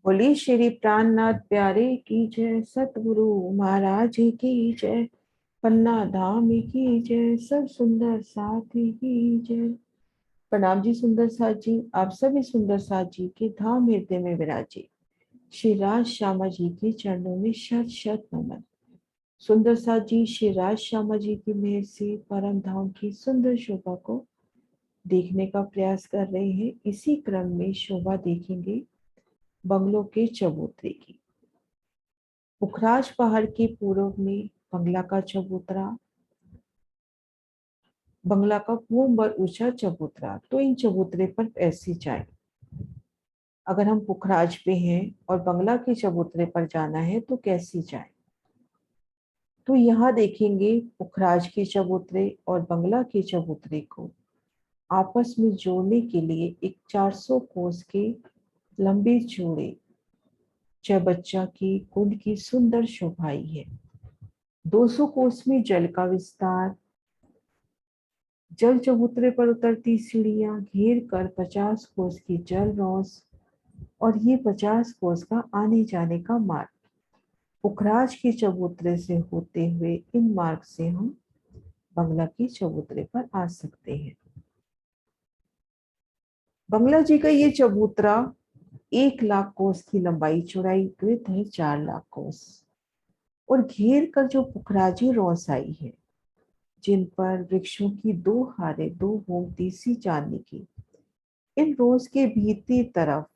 बोली श्री प्राणनाथ प्यारे की जय, सतगुरु महाराज की जय, पन्ना धाम की जय, सब सुंदर साथी की जय। प्रणाम जी सुंदर साथ जी, आप सभी सुंदर साथ जी के धाम हृदय में विराजे श्री राज श्यामा जी के चरणों में शत शत नमन। सुंदर साथ जी श्री राज श्यामा जी की मेहर से परम धाम की सुंदर शोभा को देखने का प्रयास कर रहे हैं। इसी क्रम में शोभा देखेंगे बंगलों के चबूतरे की। पुखराज पहाड़ के पूर्व में बंगला का चबूतरा, बंगला का पूर्व और ऊंचा चबूतरा। तो इन चबूतरे पर ऐसी जाए, अगर हम पुखराज पे हैं और बंगला के चबूतरे पर जाना है तो कैसी जाए। तो यहाँ देखेंगे पुखराज के चबूतरे और बंगला के चबूतरे को आपस में जोड़ने के लिए एक 400 कोस के लंबे चौड़े चबच्चा की कुंड की सुंदर शोभाई है। 200 कोस में जल का विस्तार, जल चबूतरे पर उतरती सीढ़ियां घेर कर 50 कोस की जल रौस और ये 50 कोस का आने जाने का मार्ग। पुखराज के चबूतरे से होते हुए इन मार्ग से हम बंगला के चबूतरे पर आ सकते हैं। बंगला जी का ये चबूतरा 1 लाख कोस की लंबाई चौड़ाई कृत है 4 लाख कोस, और घेर कर जो पुखराजी रौसाई है जिन पर वृक्षों की 2 हारे 2 बूंद तीसी चांदी की, इन रोज के भीतरी तरफ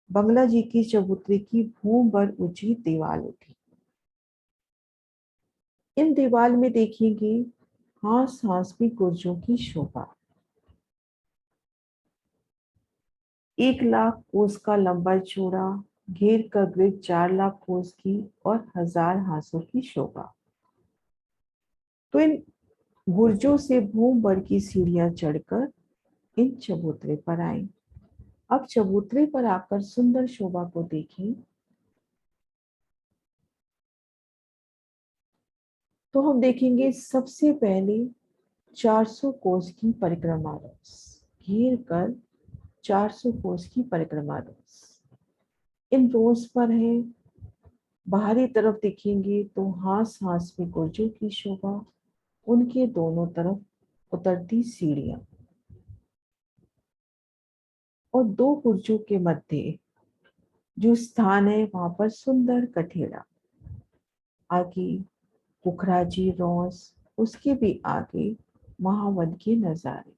बंगला जी की चबूतरे की भूम भर ऊंची दीवार उठी। इन दीवार में देखेंगे हास हास में गुर्जों की शोभा। 1 लाख कोस का लंबा चौड़ा घेर कर ग्रिड 4 लाख कोस की और 1000 हासों की शोभा। तो इन गुर्जों से भूम भर की सीढ़ियां चढ़कर इन चबूतरे पर आए। अब चबूतरे पर आकर सुंदर शोभा को देखें तो हम देखेंगे सबसे पहले 400 कोस की परिक्रमा रोज घेर कर 400 कोस की परिक्रमा रोज। इन रोज पर है, बाहरी तरफ देखेंगे तो हास हास में गुर्जों की शोभा, उनके दोनों तरफ उतरती सीढ़ियां और 2 गुर्जों के मध्य जो स्थान है वहां पर सुंदर कठेड़ा। आगे पुखराजी रोस, उसके भी आगे महावन के नजारे।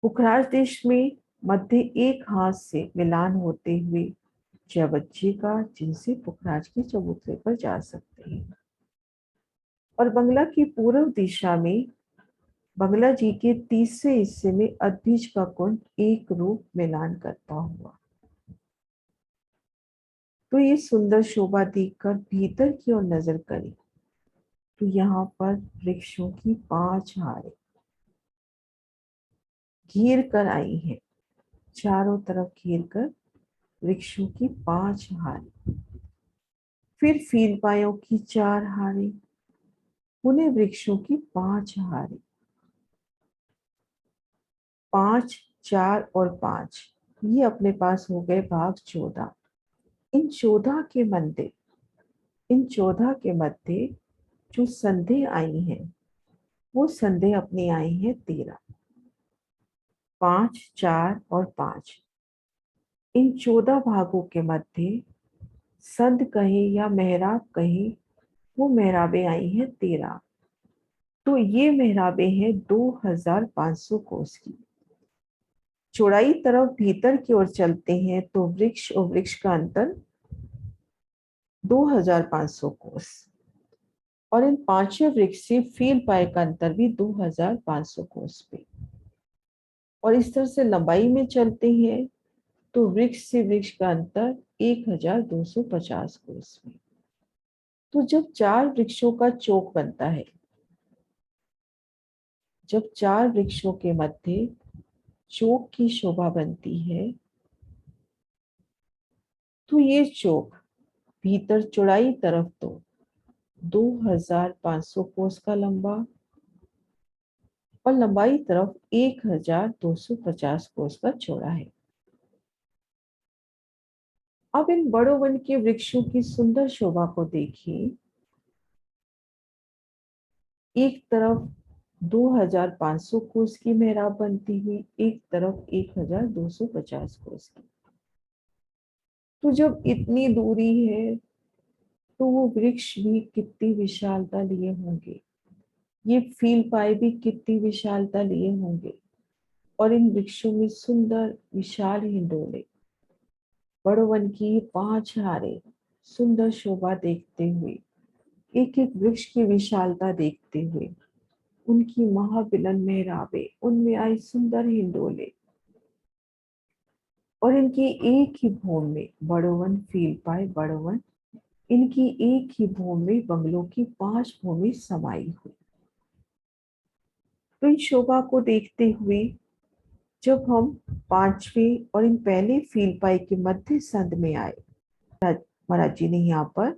पुखराज देश में मध्य एक हाथ से मिलान होते हुए चबच्चे का, जिनसे पुखराज के चबूतरे पर जा सकते हैं। और बंगला की पूर्व दिशा में बंगला जी के तीसरे हिस्से में अद्भिज का कुंड एक रूप मिलान करता हुआ। तो ये सुंदर शोभा देखकर भीतर की ओर नजर करें तो यहाँ पर वृक्षों की 5 हारें घेर कर आई हैं। चारों तरफ घेर कर वृक्षों की 5 हारें, फिर फीलपायों की 4 हारें, पुनः वृक्षों की 5 हारें। 5, 4 और 5, ये अपने पास हो गए भाग 14। इन 14 के मंदिर, इन 14 के मध्य जो संधे आई हैं वो संधे अपनी आई हैं 13। 5, 4 और 5, इन 14 भागों के मध्य संध कहे या मेहराब कहे, वो मेहराबें आई हैं 13। तो ये मेहराबें हैं 2500 कोस की। चौड़ाई तरफ भीतर की ओर चलते हैं तो वृक्ष और वृक्ष का अंतर 2500 कोस, और इन 5 वृक्ष से फील पाए का अंतर भी 2500 कोस पे। और इस तरह से लंबाई में चलते हैं तो वृक्ष से वृक्ष का अंतर 1250 कोस में। तो जब 4 वृक्षों का चौक बनता है, जब 4 वृक्षों के मध्य चौक की शोभा बनती है, तो ये चौक भीतर चौड़ाई तरफ तो 2500 कोस का लंबा और लंबाई तरफ 1250 कोस का चौड़ा है। अब इन बड़ों वन के वृक्षों की सुंदर शोभा को देखिए। एक तरफ 2500 कोस की मेहराब बनती हुई, एक तरफ 1250 कोस की। तो जब इतनी दूरी है तो वो वृक्ष भी कितनी विशालता लिए होंगे, ये फील पाए भी कितनी विशालता लिए होंगे। और इन वृक्षों में सुंदर विशाल हिंडोले, बड़ों वन की 5 हारे सुंदर शोभा देखते हुए, एक एक वृक्ष की विशालता देखते हुए, उनकी महाबिलन मेहराबे, उनमें आई सुंदर हिंडोले, और इनकी एक ही भूमि में बड़ोवन फील पाए बड़ोवन, इनकी एक ही भूमि में बंगलों की 5 भूमि समाई हुई। तो इन शोभा को देखते हुए जब हम 5वें और इन पहले फील पाई के मध्य संध में आए, महाराज जी ने यहाँ पर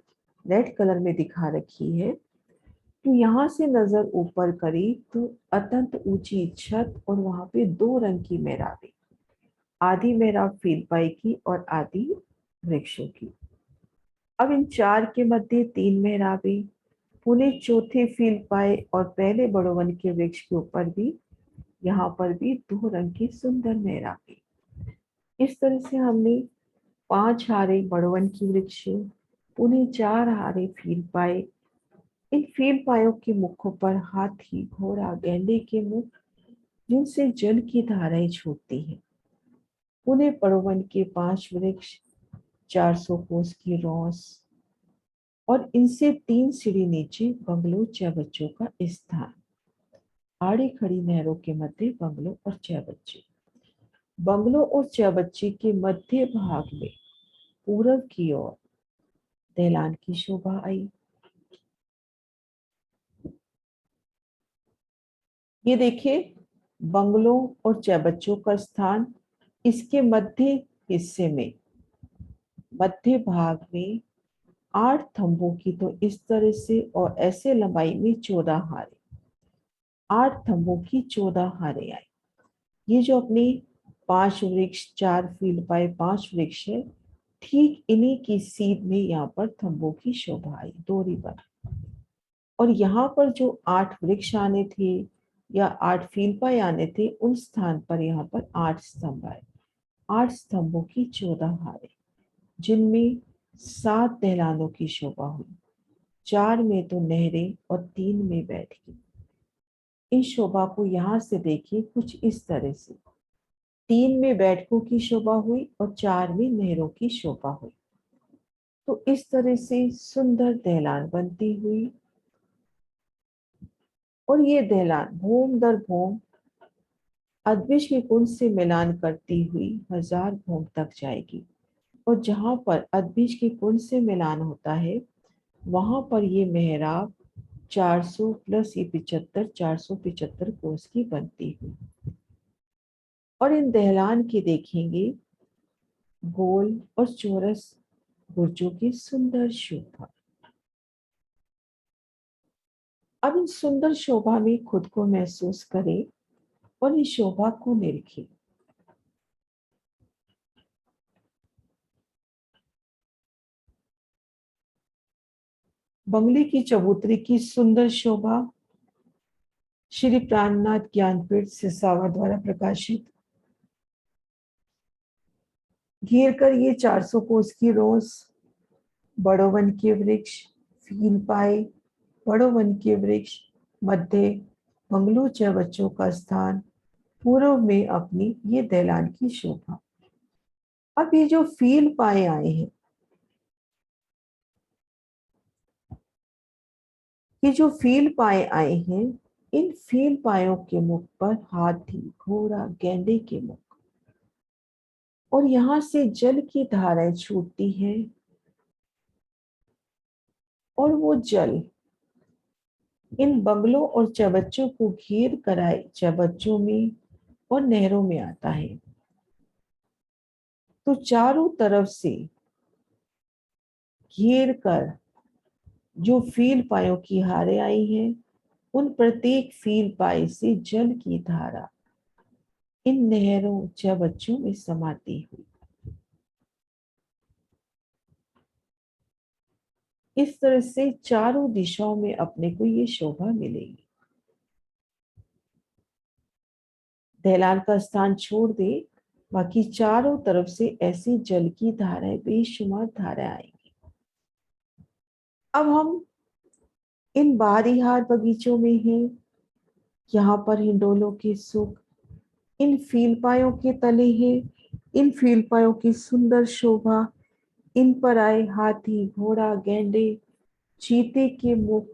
रेड कलर में दिखा रखी है, तो यहाँ से नजर ऊपर करी तो अत्यंत ऊंची छत और वहां पे 2 रंग की मेहराबें, आधी मेहराब फील पाई की और आधी वृक्षों की। अब इन 4 के मध्य 3 मेहराबें, पुणे चौथे फील पाए और पहले बड़ोवन के वृक्ष के ऊपर भी, यहाँ पर भी 2 रंग की सुंदर मेहराबें। इस तरह से हमने 5 हारे बड़ोवन की वृक्ष, पुणे 4 हारे फील पाए। इन फील पायों के मुखों पर हाथी, घोड़ा, गैंडे के मुख, जिनसे जल की धाराएं छूटती हैं। पुणे बड़ोवन के 5 वृक्ष, 400 कोस की रोस, और इनसे 3 सीढ़ी नीचे बंगलो 6 बच्चों का स्थान। आड़ी खड़ी नहरों के मध्य बंगलो और 6 बच्चे। बंगलो और 6 बच्चे के मध्य भाग में पूरब की ओर दहलान की शोभा आई। ये देखिए, बंगलों और 6 बच्चों का स्थान, इसके मध्य हिस्से में, मध्य भाग में 8 थंबों की, तो इस तरह से और ऐसे लंबाई में 14 हारे, 8 थंबों की 14 हारे आए। ये जो अपनी 5 वृक्ष, 4 फील पाए 5 वृक्ष है, ठीक इन्हीं की सीध में यहाँ पर थंबों की शोभा आई, डोरी पर। और यहाँ पर जो 8 वृक्ष आने थे या 8 फील पाए आने थे, उन स्थान पर यहाँ पर 8 स्तंभ आए, 8 स्तंभों की 14 हारे, जिनमें 7 दहलानों की शोभा हुई, 4 में तो नहरें और 3 में बैठकी। इस शोभा को यहाँ से देखिए कुछ इस तरह से, 3 में बैठकों की शोभा हुई और 4 में नहरों की शोभा हुई। तो इस तरह से सुंदर दहलान बनती हुई, और ये दहलान भूम दर भूम अदविश के कुंज से मिलान करती हुई 1000 भूम तक जाएगी। और जहां पर अदविश के कुंज से मिलान होता है, वहां पर ये मेहराब 400 प्लस ये 75, 475 कोस की बनती हुई। और इन दहलान की देखेंगे गोल और चौरस बुर्जों की सुंदर शोभा। अब इन सुंदर शोभा में खुद को महसूस करें और इस शोभा को निरखें। बंगले की चबूतरी की सुंदर शोभा श्री प्राणनाथ ज्ञानपीठ सिसावा द्वारा प्रकाशित, घेर कर ये 400 कोस की रोज, बड़ों वन के वृक्ष, फील पाए बड़ों वन के वृक्ष, मध्य बंगलो 6 बच्चों का स्थान, पूर्व में अपनी ये दहलान की शोभा। अब ये जो फील पाए आए हैं, ये जो फील पाए आए हैं, इन फील पायों के मुख पर हाथी, घोड़ा, गैंडे के मुख, और यहाँ से जल की धाराएं छूटती हैं, और वो जल इन बंगलों और चबच्चों को घेर कर आए, चबच्चों में और नहरों में आता है। तो चारों तरफ से घेर कर जो फील पायों की हारे आई हैं, उन प्रत्येक फील पाए से जल की धारा इन नहरों चबच्चों में समाती हुई। इस तरह से चारों दिशाओं में अपने को ये शोभा मिलेगी। दहलान का स्थान छोड़ दे, बाकी चारों तरफ से ऐसी जल की धाराएं, बेशुमार धाराएं आएंगी। अब हम इन बारिहार बगीचों में हैं। यहाँ पर हिंडोलों के सुख इन फीलपायों के तले हैं। इन फीलपायों की सुंदर शोभा, इन पर आए हाथी, घोड़ा, गैंडे, चीते के मुख,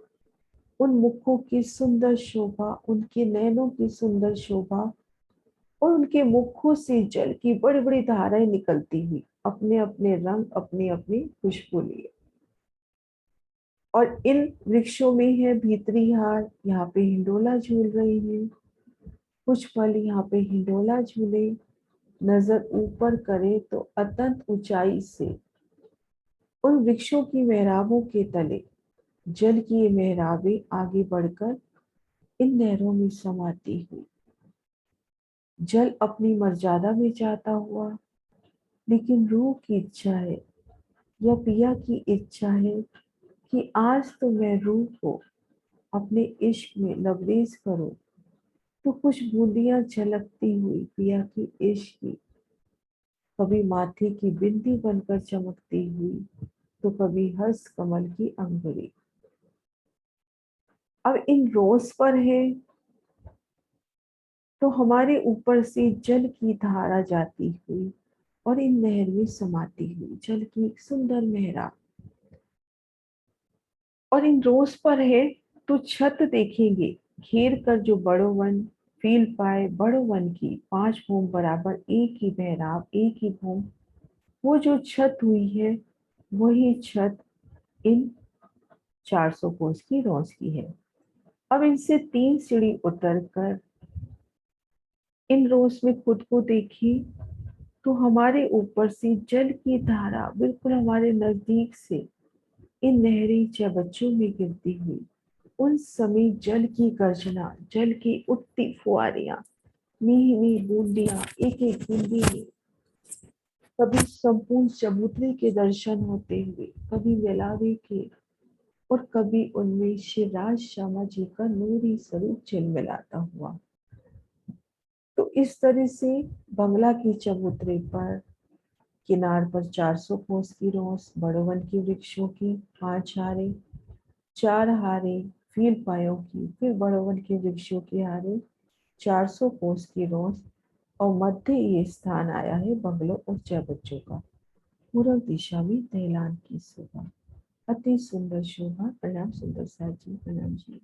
उन मुखों की सुंदर शोभा, उनके नैनों की सुंदर शोभा, और उनके मुखों से जल की बड़ी बड़ी धाराएं निकलती हुई अपने अपने रंग, अपनी अपनी खुशबू लिए। और इन वृक्षों में है भीतरी हार, यहाँ पे हिंडोला झूल रही है। कुछ पल यहाँ पे हिंडोला झूले, नजर ऊपर करे तो अत्यंत ऊंचाई से उन वृक्षों की मेहराबों के तले जल की ये मेहराबें आगे बढ़कर इन नहरों में समाती हुई। जल अपनी मर्यादा में जाता हुआ, लेकिन रूह की इच्छा है या पिया की इच्छा है कि आज तो मैं रूह को अपने इश्क में लबरेज करूं। तो कुछ बूंदियां झलकती हुई पिया की इश्क की, कभी माथे की बिंदी बनकर चमकती हुई, तो कभी हर्ष कमल की अंगुरी। अब इन रोज पर है तो हमारे ऊपर से जल की धारा जाती हुई और इन नहर में समाती हुई, जल की एक सुंदर मेहरा। और इन रोज पर है तो छत देखेंगे घेर कर जो बड़ो वन, फील पाए बड़ो वन की 5 भूम बराबर एक ही बहराव, एक ही भूम। वो जो छत हुई है वही छत इन 400 कोस की रोज की है। अब इनसे 3 सीढ़ी उतर कर इन रोज में खुद को देखी तो हमारे ऊपर से जल की धारा बिल्कुल हमारे नजदीक से इन नहरी चबच्चों में गिरती हुई, उन समय जल की गर्जना, जल की उठती फुआरियां, नीली बूंदियां, एक एक बूंदी में कभी संपूर्ण चबूतरे के दर्शन होते हुए, कभी वेलावे के, और कभी उनमें शिवराज शर्मा जी का नूरी स्वरूप झिलमिलाता हुआ। तो इस तरह से बंगला की चबूतरे पर किनार पर 400 कोस की रोस, बड़वन की वृक्षों की 5 हारे, 4 हारे फील पायों की, फिर बड़वन के वृक्षों की हारे, 400 कोस की रोस, और मध्य ये स्थान आया है बंगलों और चबच्चों का। पूर्व दिशा में दहलान की शोभा, अति सुंदर शोभा। प्रणाम सुंदर साथ जी, प्रणाम जी।